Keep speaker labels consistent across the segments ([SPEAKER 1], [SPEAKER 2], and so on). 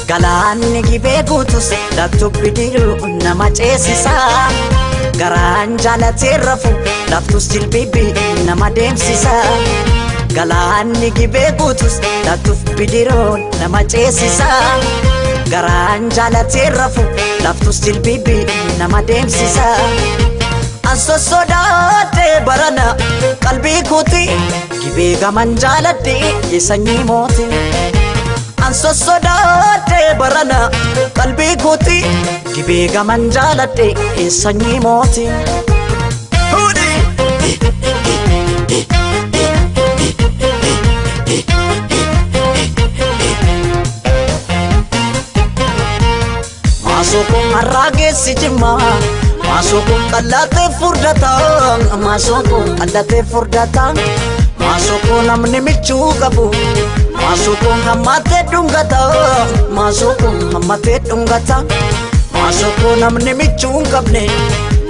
[SPEAKER 1] Galaanni gibee guutus laftu bidiruu nama ceesisa. Garaan jaalatee rafu laftus jilbibii nama deemsisa. Galaanni gibee guutus laftu bidiruu nama ceesisa. Garaan jaalatee rafu laftus jilbibii nama deemsisa. Anso sodaate barana qalbii kooti gibee gaman jaaladhe sanyii mooti. Anso sodaate barana qalbii kooti gibee gaman jaaladhe sanyii mooti. Masukun harrageessi jimmaa masukun qallatee furdata. Masukun qallatee furdata. Masukun namni michuu qabu. Masukun hammatee dhungata. Masukun hammatee dhungata. Masukun namni michuu qabne.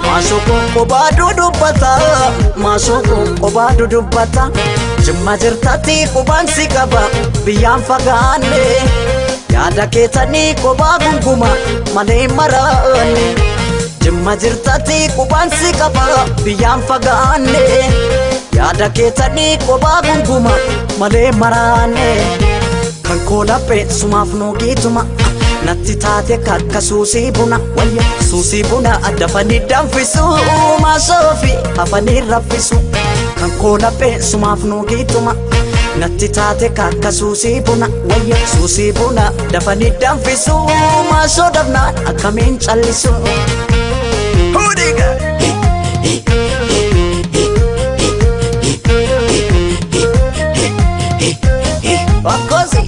[SPEAKER 1] Masukun kophaa dudubbata. Masukun kophaa dudubbata. Jimma jirtatti qubaan si qaba biyyaan fagaanne. Yaada keetanii kophaa gunguma malee maraanne. Jimma jirtatti qubaan si qaba biyyaan fagaanne. Yaada keetanii kophaa gunguma malee maraanne. Kan koolaphee sumaaf nuugituma natti taate kakka suusii buna. Wayya suusii buna dafanii danfisu maasoofi hafanii raffisu. Kan koolaphee sumaaf nuugituma natti taate kakka suusii buna. Wayya suusii buna dafanii danfisu maasoo dhabnaan akkamiin callisu. Bakkosi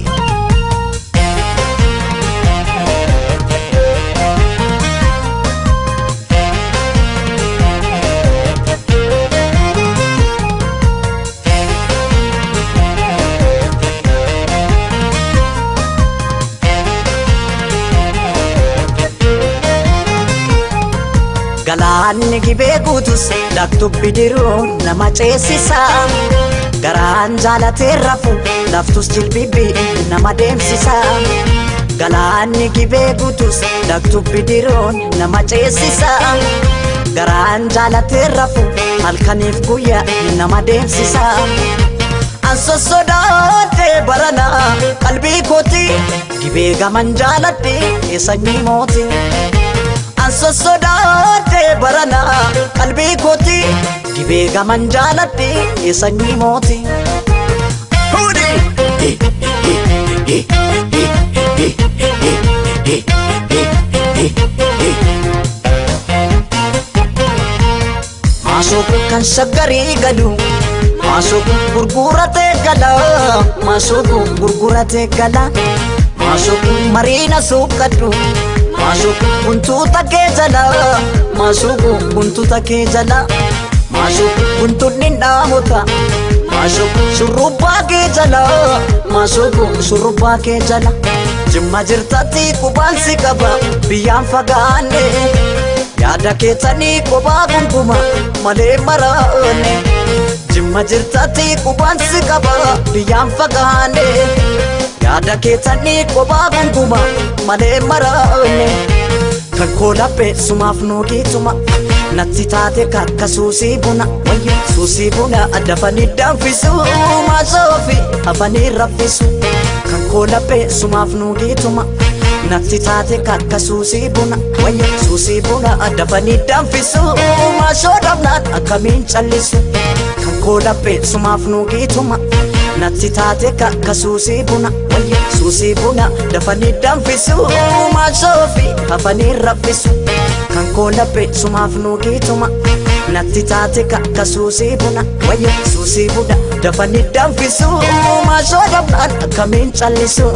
[SPEAKER 1] Galaanni gibee guutus laftu bidiruu nama ceesisa. Garaan jaalatee rafu laftus jilbibii nama deemsisa. Galaanni gibee guutus laftu bidiruu nama ceesisa. Garaan jaalatee rafu halkaniif guyyaa nama deemsisa. Anso sodaate barana qalbii kooti gibee gaman jaaladhe sanyii mooti. Anso sodaate barana qalbii kooti gibee gaman jaaladhe sanyii mooti. Masukun kan shaggarii galu. Masukun gurguratee gala. Masukun gurguratee gala. Masukun mariina suuqadhu. Masukun buntuuta kee jala. Masukun buntuuta kee jala. Masukun buntuunni dhaamota. Masukun shurrubbaa kee jala. Masukun shurrubbaa kee jala. Jimma jirtatti qubaan si qaba biyyaan fagaanne. Yaada keetanii kophaa gunguma malee maraanne. Jimma jirtatti qubaan si qaba biyyaan fagaanne. Yaada keetanii kophaa gunguma malee maraanne. Kan koolaphee sumaaf nuugituma natti taate kakka suusii buna. Wayya suusii buna dafanii danfisu maasoofi hafanii raffisu. Kan koolaphee sumaaf nuugituma natti taate kakka suusii buna. Wayya suusii buna dafanii danfisu maasoo dhabnaan akkamiin callisu. Kan koolaphee sumaaf nuugituma natti taate kakka suusii buna. Wayya suusii buna dafanii danfisu maasoofi hafanii raffisu. Kan koolaphee sumaaf nuugituma natti taate kakka suusii buna. Wayya suusii buna dafanii danfisu maasoo dhabnaan akkamiin callisu.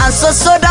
[SPEAKER 1] Anso soda